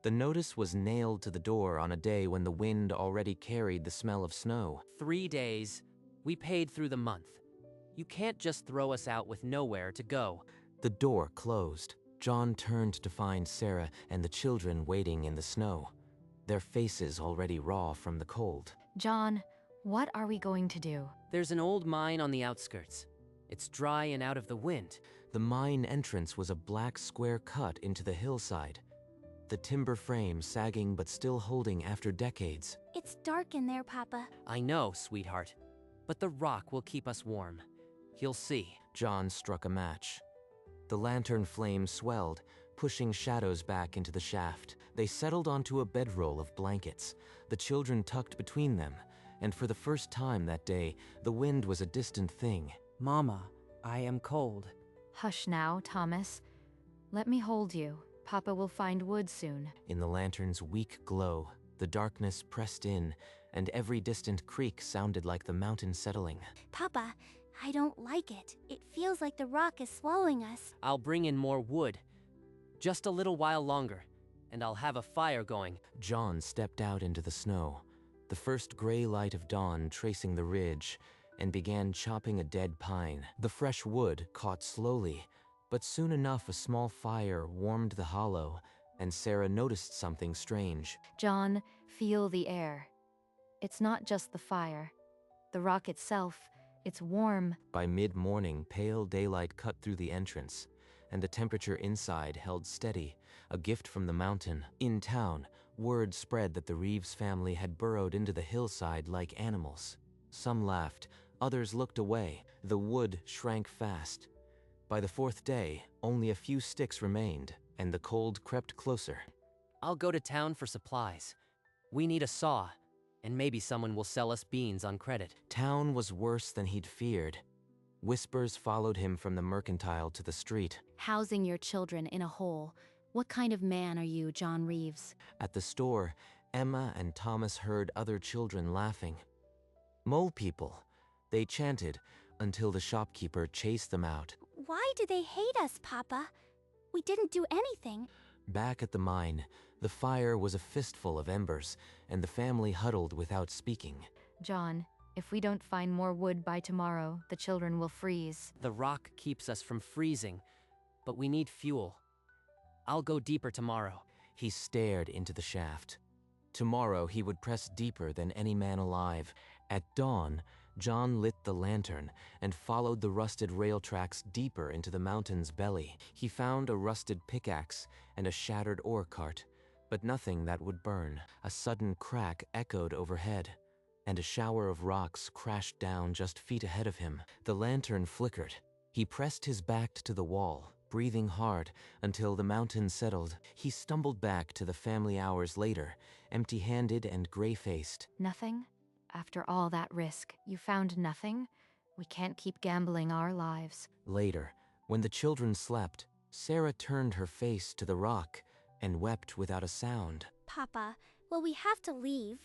The notice was nailed to the door on a day when the wind already carried the smell of snow. 3 days. We paid through the month. You can't just throw us out with nowhere to go. The door closed. John turned to find Sarah and the children waiting in the snow, their faces already raw from the cold. John, what are we going to do? There's an old mine on the outskirts. It's dry and out of the wind. The mine entrance was a black square cut into the hillside, the timber frame sagging but still holding after decades. It's dark in there, Papa. I know, sweetheart, but the rock will keep us warm. You'll see. John struck a match. The lantern flame swelled, pushing shadows back into the shaft. They settled onto a bedroll of blankets, the children tucked between them, and for the first time that day, the wind was a distant thing. Mama, I am cold. Hush now, Thomas. Let me hold you. Papa will find wood soon. In the lantern's weak glow, the darkness pressed in, and every distant creak sounded like the mountain settling. Papa, I don't like it. It feels like the rock is swallowing us. I'll bring in more wood. Just a little while longer, and I'll have a fire going. John stepped out into the snow, the first gray light of dawn tracing the ridge, and began chopping a dead pine. The fresh wood caught slowly, but soon enough a small fire warmed the hollow, and Sarah noticed something strange. John, feel the air. It's not just the fire. The rock itself, it's warm. By mid-morning, pale daylight cut through the entrance, and the temperature inside held steady, a gift from the mountain. In town, word spread that the Reeves family had burrowed into the hillside like animals. Some laughed, others looked away. The wood shrank fast. By the fourth day, only a few sticks remained, and the cold crept closer. I'll go to town for supplies. We need a saw, and maybe someone will sell us beans on credit. Town was worse than he'd feared. Whispers followed him from the mercantile to the street. Housing your children in a hole. What kind of man are you, John Reeves? At the store, Emma and Thomas heard other children laughing. Mole people, they chanted, until the shopkeeper chased them out. Why do they hate us, Papa? We didn't do anything. Back at the mine, the fire was a fistful of embers, and the family huddled without speaking. John, if we don't find more wood by tomorrow, the children will freeze. The rock keeps us from freezing, but we need fuel. I'll go deeper tomorrow. He stared into the shaft. Tomorrow he would press deeper than any man alive. At dawn, John lit the lantern and followed the rusted rail tracks deeper into the mountain's belly. He found a rusted pickaxe and a shattered ore cart, but nothing that would burn. A sudden crack echoed overhead, and a shower of rocks crashed down just feet ahead of him. The lantern flickered. He pressed his back to the wall, breathing hard until the mountain settled. He stumbled back to the family hours later, empty-handed and gray-faced. Nothing? After all that risk, you found nothing? We can't keep gambling our lives. Later, when the children slept, Sarah turned her face to the rock and wept without a sound. Papa, well, we have to leave.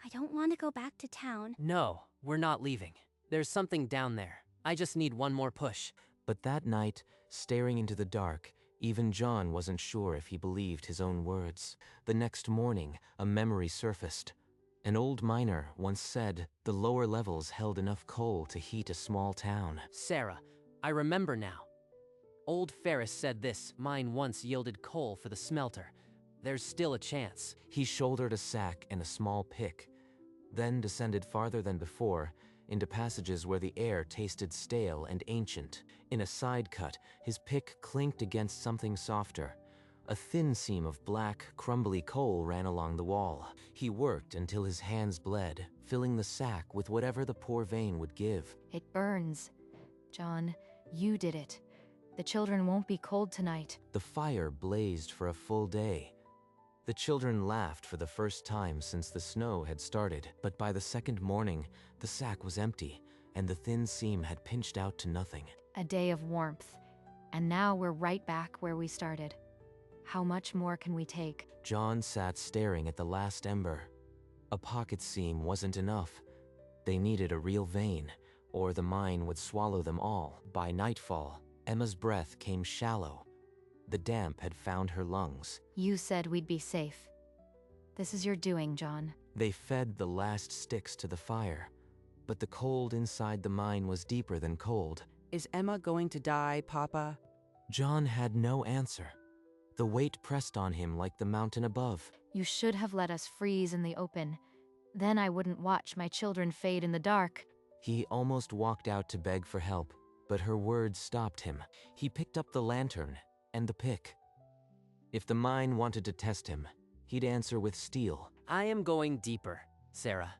I don't want to go back to town. No, we're not leaving. There's something down there. I just need one more push. But that night, staring into the dark, even John wasn't sure if he believed his own words. The next morning, a memory surfaced. An old miner once said the lower levels held enough coal to heat a small town. Sarah, I remember now. Old Ferris said this mine once yielded coal for the smelter. There's still a chance. He shouldered a sack and a small pick, then descended farther than before, into passages where the air tasted stale and ancient. In a side cut, his pick clinked against something softer. A thin seam of black, crumbly coal ran along the wall. He worked until his hands bled, filling the sack with whatever the poor vein would give. It burns. John, you did it. The children won't be cold tonight. The fire blazed for a full day. The children laughed for the first time since the snow had started, but by the second morning, the sack was empty, and the thin seam had pinched out to nothing. A day of warmth. And now we're right back where we started. How much more can we take? John sat staring at the last ember. A pocket seam wasn't enough. They needed a real vein, or the mine would swallow them all. By nightfall, Emma's breath came shallow. The damp had found her lungs. You said we'd be safe. This is your doing, John. They fed the last sticks to the fire, but the cold inside the mine was deeper than cold. Is Emma going to die, Papa? John had no answer. The weight pressed on him like the mountain above. You should have let us freeze in the open. Then I wouldn't watch my children fade in the dark. He almost walked out to beg for help, but her words stopped him. He picked up the lantern and the pick. If the mine wanted to test him, he'd answer with steel. I am going deeper, Sarah.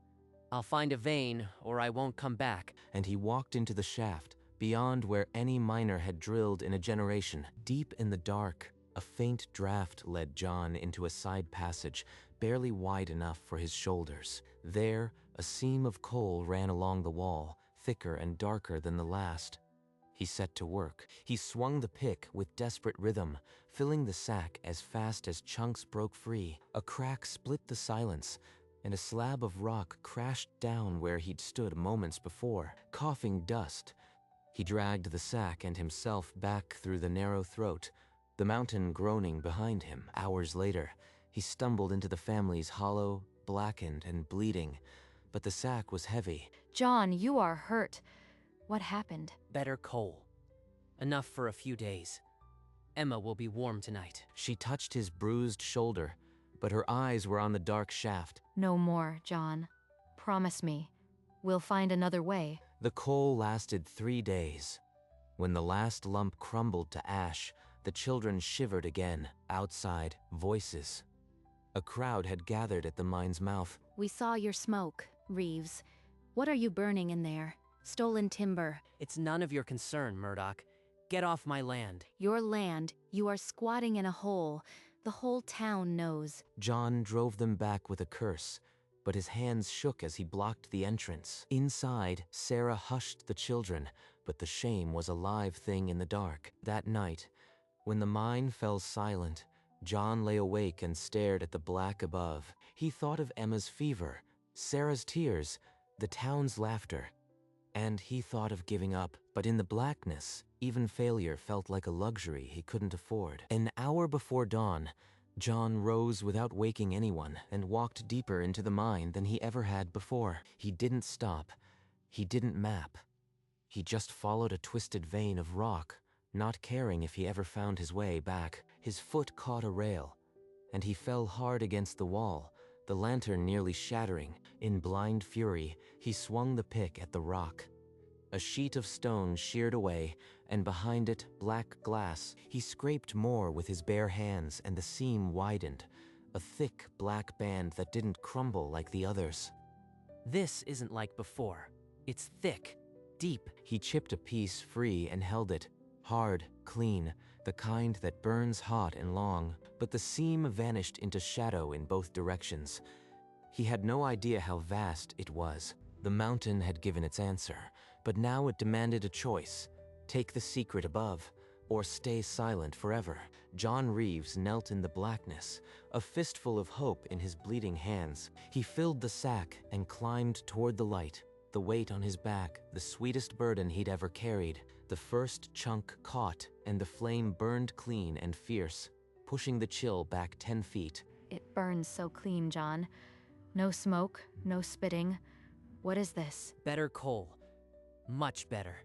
I'll find a vein, or I won't come back. And he walked into the shaft, beyond where any miner had drilled in a generation. Deep in the dark, a faint draft led John into a side passage, barely wide enough for his shoulders. There, a seam of coal ran along the wall, thicker and darker than the last. He set to work. He swung the pick with desperate rhythm, filling the sack as fast as chunks broke free. A crack split the silence, and a slab of rock crashed down where he'd stood moments before, coughing dust. He dragged the sack and himself back through the narrow throat, the mountain groaning behind him. Hours later, he stumbled into the family's hollow, blackened and bleeding, but the sack was heavy. John, you are hurt. What happened? Better coal. Enough for a few days. Emma will be warm tonight. She touched his bruised shoulder, but her eyes were on the dark shaft. No more, John. Promise me. We'll find another way. The coal lasted 3 days. When the last lump crumbled to ash, the children shivered again. Outside, voices. A crowd had gathered at the mine's mouth. We saw your smoke, Reeves. What are you burning in there? Stolen timber. It's none of your concern, Murdoch. Get off my land. Your land. You are squatting in a hole. The whole town knows. John drove them back with a curse, but his hands shook as he blocked the entrance. Inside, Sarah hushed the children, but the shame was a live thing in the dark. That night, when the mine fell silent, John lay awake and stared at the black above. He thought of Emma's fever, Sarah's tears, the town's laughter. And he thought of giving up, but in the blackness, even failure felt like a luxury he couldn't afford. An hour before dawn, John rose without waking anyone and walked deeper into the mine than he ever had before. He didn't stop. He didn't map. He just followed a twisted vein of rock, not caring if he ever found his way back. His foot caught a rail, and he fell hard against the wall, the lantern nearly shattering. In blind fury, he swung the pick at the rock. A sheet of stone sheared away, and behind it, black glass. He scraped more with his bare hands, and the seam widened, a thick black band that didn't crumble like the others. This isn't like before. It's thick, deep. He chipped a piece free and held it, hard, clean, the kind that burns hot and long, but the seam vanished into shadow in both directions. He had no idea how vast it was. The mountain had given its answer, but now it demanded a choice: take the secret above, or stay silent forever. John Reeves knelt in the blackness, a fistful of hope in his bleeding hands. He filled the sack and climbed toward the light, the weight on his back, the sweetest burden he'd ever carried. The first chunk caught, and the flame burned clean and fierce, pushing the chill back 10 feet. It burns so clean, John. No smoke, no spitting. What is this? Better coal. Much better.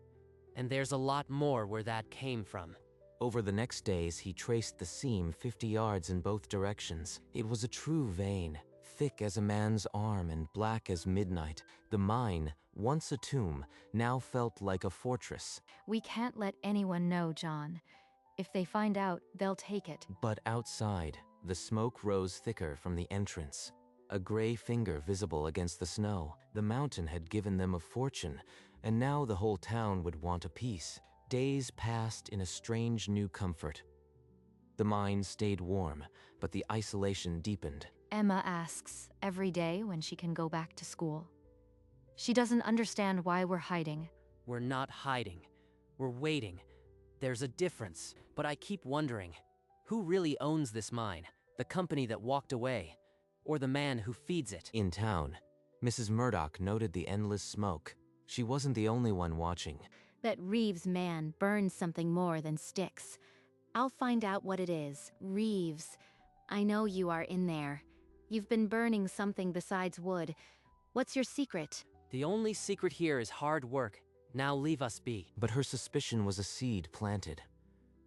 And there's a lot more where that came from. Over the next days, he traced the seam 50 yards in both directions. It was a true vein, thick as a man's arm and black as midnight. The mine, once a tomb, now felt like a fortress. We can't let anyone know, John. If they find out, they'll take it. But outside, the smoke rose thicker from the entrance, a gray finger visible against the snow. The mountain had given them a fortune, and now the whole town would want a piece. Days passed in a strange new comfort. The mine stayed warm, but the isolation deepened. Emma asks every day when she can go back to school. She doesn't understand why we're hiding. We're not hiding. We're waiting. There's a difference, but I keep wondering, who really owns this mine? The company that walked away, or the man who feeds it? In town, Mrs. Murdoch noted the endless smoke. She wasn't the only one watching. That Reeves man burns something more than sticks. I'll find out what it is. Reeves, I know you are in there. You've been burning something besides wood. What's your secret? The only secret here is hard work. Now leave us be. But her suspicion was a seed planted.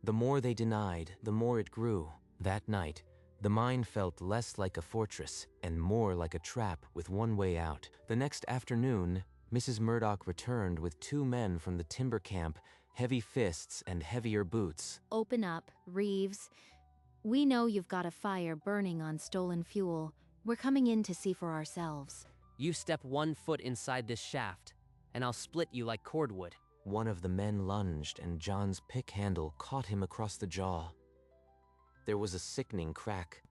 The more they denied, the more it grew. That night, the mine felt less like a fortress and more like a trap with one way out. The next afternoon, Mrs. Murdoch returned with 2 men from the timber camp, heavy fists and heavier boots. Open up, Reeves. We know you've got a fire burning on stolen fuel. We're coming in to see for ourselves. You step 1 foot inside this shaft, and I'll split you like cordwood. One of the men lunged, and John's pick handle caught him across the jaw. There was a sickening crack,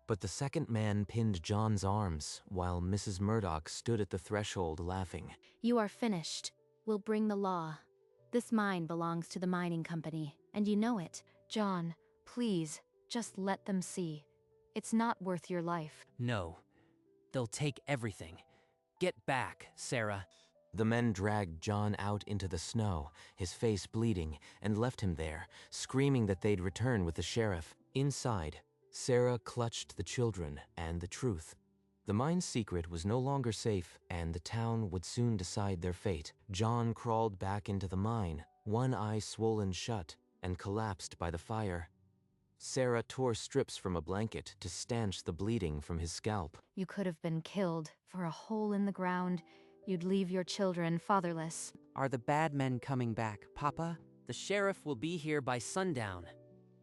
but the second man pinned John's arms, while Mrs. Murdoch stood at the threshold laughing. You are finished. We'll bring the law. This mine belongs to the mining company, and you know it. John, please, just let them see. It's not worth your life. No. They'll take everything. Get back, Sarah. The men dragged John out into the snow, his face bleeding, and left him there, screaming that they'd return with the sheriff. Inside, Sarah clutched the children and the truth. The mine's secret was no longer safe, and the town would soon decide their fate. John crawled back into the mine, one eye swollen shut, and collapsed by the fire. Sarah tore strips from a blanket to stanch the bleeding from his scalp. You could have been killed for a hole in the ground. You'd leave your children fatherless. Are the bad men coming back, Papa? The sheriff will be here by sundown.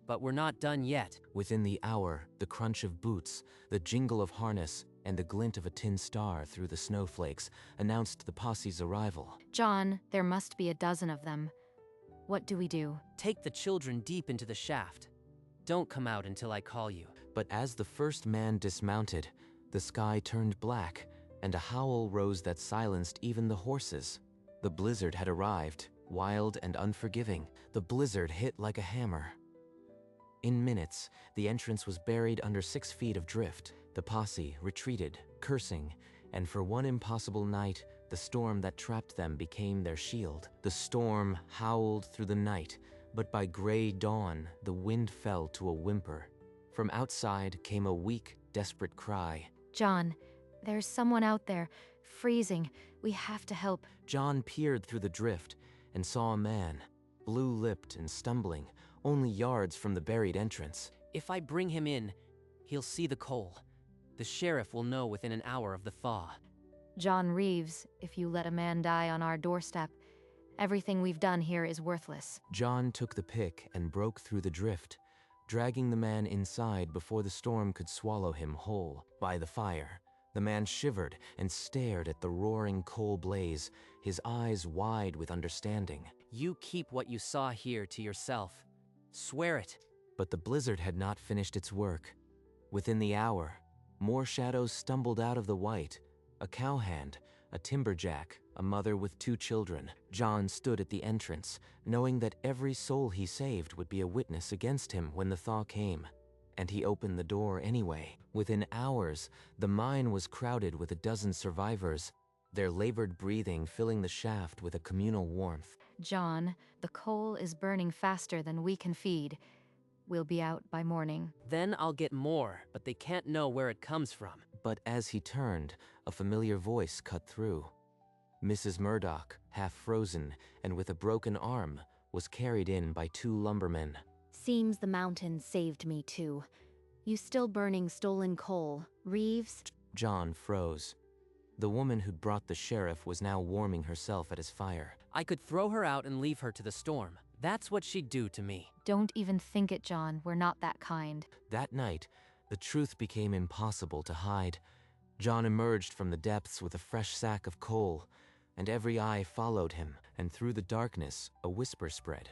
But we're not done yet. Within the hour, the crunch of boots, the jingle of harness, and the glint of a tin star through the snowflakes announced the posse's arrival. John, there must be a dozen of them. What do we do? Take the children deep into the shaft. Don't come out until I call you. But as the first man dismounted, the sky turned black, and a howl rose that silenced even the horses. The blizzard had arrived, wild and unforgiving. The blizzard hit like a hammer. In minutes, the entrance was buried under 6 feet of drift. The posse retreated, cursing, and for one impossible night, the storm that trapped them became their shield. The storm howled through the night, but by gray dawn, the wind fell to a whimper. From outside came a weak, desperate cry. John, there's someone out there, freezing. We have to help. John peered through the drift and saw a man, blue-lipped and stumbling, only yards from the buried entrance. If I bring him in, he'll see the coal. The sheriff will know within an hour of the thaw. John Reeves, if you let a man die on our doorstep, everything we've done here is worthless. John took the pick and broke through the drift, dragging the man inside before the storm could swallow him whole. By the fire, the man shivered and stared at the roaring coal blaze, his eyes wide with understanding. You keep what you saw here to yourself. Swear it. But the blizzard had not finished its work. Within the hour, more shadows stumbled out of the white. A cowhand, a timberjack, a mother with 2 children. John stood at the entrance, knowing that every soul he saved would be a witness against him when the thaw came. And he opened the door anyway. Within hours, the mine was crowded with a dozen survivors, their labored breathing filling the shaft with a communal warmth. John, the coal is burning faster than we can feed. We'll be out by morning. Then I'll get more, but they can't know where it comes from. But as he turned, a familiar voice cut through. Mrs. Murdoch, half frozen and with a broken arm, was carried in by 2 lumbermen. Seems the mountain saved me too. You still burning stolen coal, Reeves? John froze. The woman who'd brought the sheriff was now warming herself at his fire. I could throw her out and leave her to the storm. That's what she'd do to me. Don't even think it, John. We're not that kind. That night, the truth became impossible to hide. John emerged from the depths with a fresh sack of coal, and every eye followed him, and through the darkness, a whisper spread.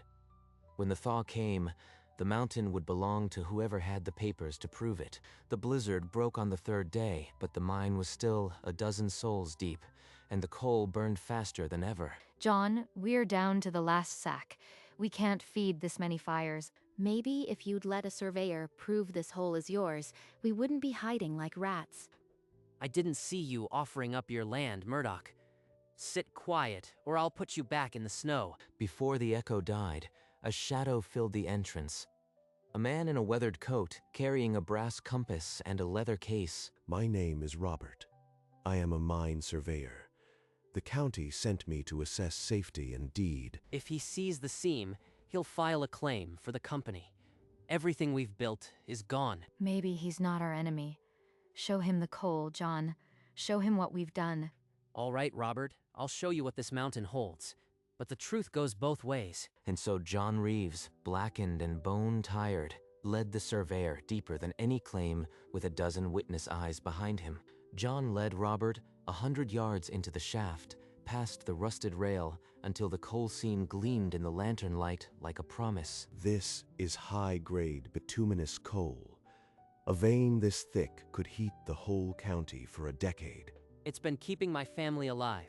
When the thaw came, the mountain would belong to whoever had the papers to prove it. The blizzard broke on the 3rd day, but the mine was still a dozen souls deep, and the coal burned faster than ever. John, we're down to the last sack. We can't feed this many fires. Maybe if you'd let a surveyor prove this hole is yours, we wouldn't be hiding like rats. I didn't see you offering up your land, Murdoch. Sit quiet, or I'll put you back in the snow. Before the echo died, a shadow filled the entrance. A man in a weathered coat, carrying a brass compass and a leather case. My name is Robert. I am a mine surveyor. The county sent me to assess safety and deed. If he sees the seam, he'll file a claim for the company. Everything we've built is gone. Maybe he's not our enemy. Show him the coal, John. Show him what we've done. All right, Robert, I'll show you what this mountain holds. But the truth goes both ways. And so John Reeves, blackened and bone-tired, led the surveyor deeper than any claim with a dozen witness eyes behind him. John led Robert 100 yards into the shaft, past the rusted rail, until the coal seam gleamed in the lantern light like a promise. This is high-grade bituminous coal. A vein this thick could heat the whole county for a decade. It's been keeping my family alive.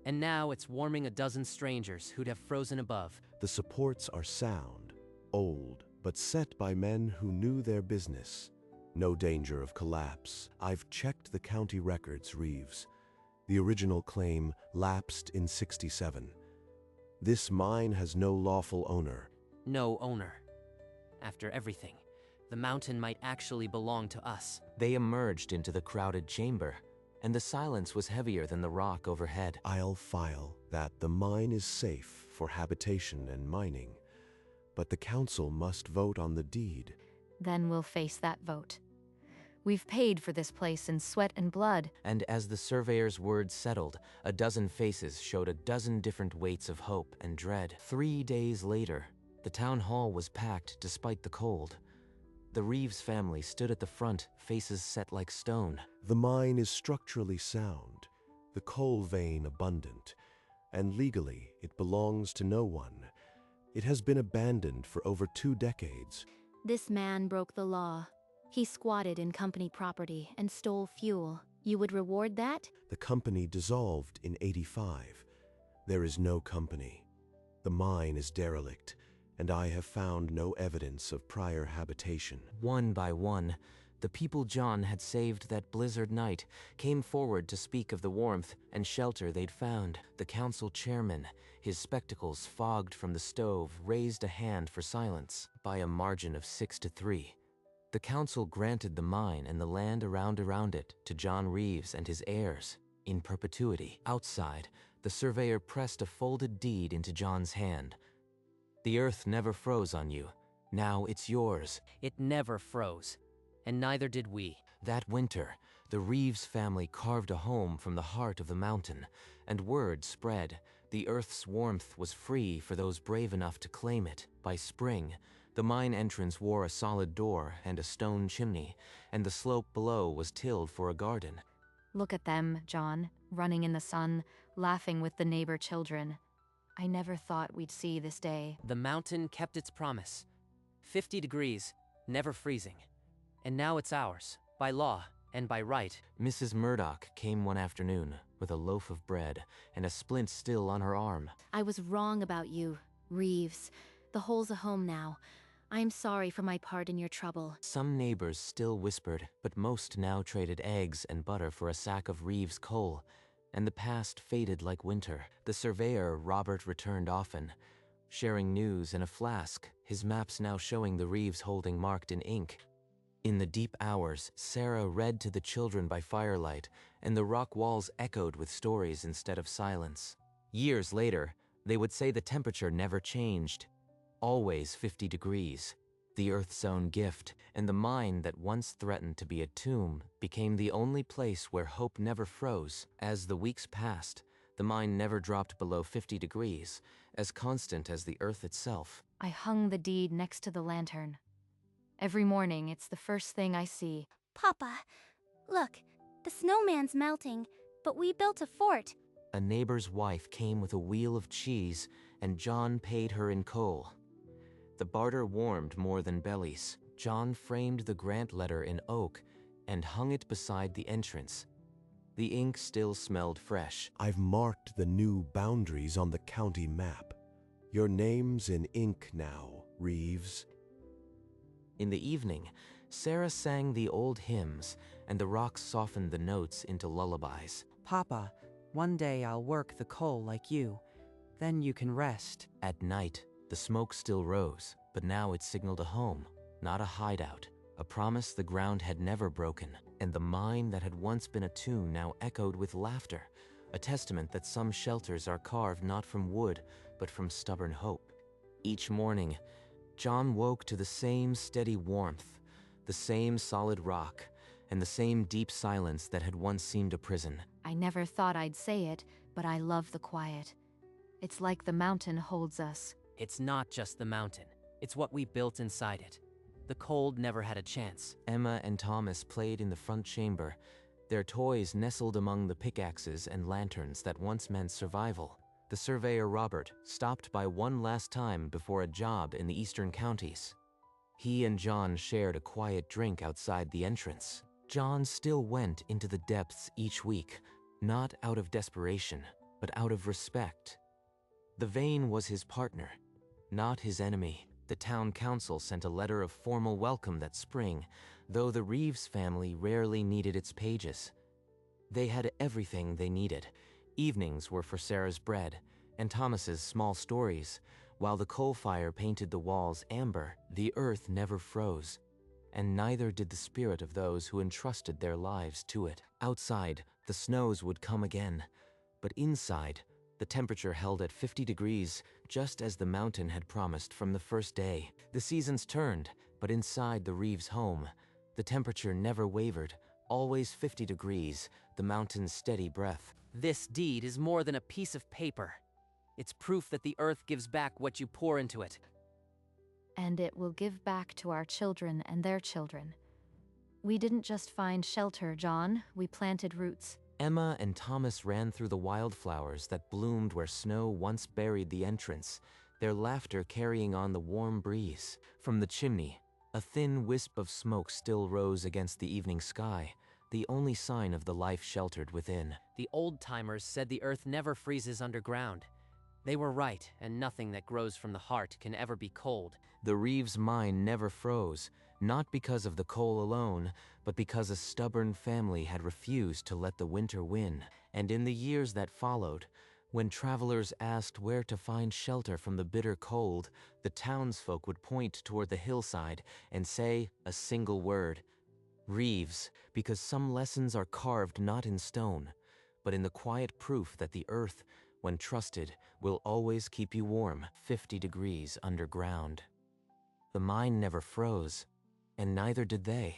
And now it's warming a dozen strangers who'd have frozen above. The supports are sound, old, but set by men who knew their business. No danger of collapse. I've checked the county records, Reeves. The original claim lapsed in '67. This mine has no lawful owner. No owner. After everything, the mountain might actually belong to us. They emerged into the crowded chamber, and the silence was heavier than the rock overhead. I'll file that the mine is safe for habitation and mining, but the council must vote on the deed. Then we'll face that vote. We've paid for this place in sweat and blood. And as the surveyor's words settled, a dozen faces showed a dozen different weights of hope and dread. 3 days later, the town hall was packed despite the cold. The Reeves family stood at the front, faces set like stone. The mine is structurally sound, the coal vein abundant, and legally it belongs to no one. It has been abandoned for over 2 decades. This man broke the law. He squatted in company property and stole fuel. You would reward that? The company dissolved in '85. There is no company. The mine is derelict, and I have found no evidence of prior habitation. One by one, the people John had saved that blizzard night came forward to speak of the warmth and shelter they'd found. The council chairman, his spectacles fogged from the stove, raised a hand for silence by a margin of 6-3. The council granted the mine and the land around it to John Reeves and his heirs in perpetuity. Outside, the surveyor pressed a folded deed into John's hand. The earth never froze on you. Now it's yours. It never froze, and neither did we. That winter, the Reeves family carved a home from the heart of the mountain, and word spread. The earth's warmth was free for those brave enough to claim it. By spring, the mine entrance wore a solid door and a stone chimney, and the slope below was tilled for a garden. Look at them, John, running in the sun, laughing with the neighbor children. I never thought we'd see this day. The mountain kept its promise. 50 degrees, never freezing. And now it's ours, by law and by right. Mrs. Murdoch came one afternoon with a loaf of bread and a splint still on her arm. I was wrong about you, Reeves. The hole's a home now. I'm sorry for my part in your trouble. Some neighbors still whispered, but most now traded eggs and butter for a sack of Reeves coal, and the past faded like winter. The surveyor, Robert, returned often, sharing news in a flask, his maps now showing the Reeves holding marked in ink. In the deep hours, Sarah read to the children by firelight, and the rock walls echoed with stories instead of silence. Years later, they would say the temperature never changed. Always 50 degrees, the Earth's own gift, and the mine that once threatened to be a tomb became the only place where hope never froze. As the weeks passed, the mine never dropped below 50 degrees, as constant as the Earth itself. I hung the deed next to the lantern. Every morning, it's the first thing I see. Papa, look, the snowman's melting, but we built a fort. A neighbor's wife came with a wheel of cheese, and John paid her in coal. The barter warmed more than bellies. John framed the grant letter in oak and hung it beside the entrance. The ink still smelled fresh. I've marked the new boundaries on the county map. Your name's in ink now, Reeves. In the evening, Sarah sang the old hymns, and the rocks softened the notes into lullabies. Papa, one day I'll work the coal like you. Then you can rest. At night, the smoke still rose, but now it signaled a home. not a hideout, a promise the ground had never broken, and the mine that had once been a tomb now echoed with laughter, a testament that some shelters are carved not from wood, but from stubborn hope. Each morning, John woke to the same steady warmth, the same solid rock, and the same deep silence that had once seemed a prison. I never thought I'd say it, but I love the quiet. It's like the mountain holds us. It's not just the mountain, it's what we built inside it. The cold never had a chance. Emma and Thomas played in the front chamber, their toys nestled among the pickaxes and lanterns that once meant survival. The surveyor Robert stopped by one last time before a job in the eastern counties. He and John shared a quiet drink outside the entrance. John still went into the depths each week, not out of desperation, but out of respect. The vein was his partner, not his enemy. The town council sent a letter of formal welcome that spring, though the Reeves family rarely needed its pages. They had everything they needed. Evenings were for Sarah's bread and Thomas's small stories. While the coal fire painted the walls amber, the earth never froze, and neither did the spirit of those who entrusted their lives to it. Outside, the snows would come again, but inside, the temperature held at 50 degrees, just as the mountain had promised from the first day. The seasons turned, but inside the Reeves home, the temperature never wavered, always 50 degrees, the mountain's steady breath. This deed is more than a piece of paper. It's proof that the earth gives back what you pour into it. And it will give back to our children and their children. We didn't just find shelter, John. We planted roots. Emma and Thomas ran through the wildflowers that bloomed where snow once buried the entrance, their laughter carrying on the warm breeze. From the chimney, a thin wisp of smoke still rose against the evening sky, the only sign of the life sheltered within. The old-timers said the earth never freezes underground. They were right, and nothing that grows from the heart can ever be cold. The Reeves mine never froze, not because of the coal alone, but because a stubborn family had refused to let the winter win. And in the years that followed, when travelers asked where to find shelter from the bitter cold, the townsfolk would point toward the hillside and say a single word: Reeves, because some lessons are carved not in stone, but in the quiet proof that the earth, when trusted, will always keep you warm 50 degrees underground. The mine never froze, and neither did they.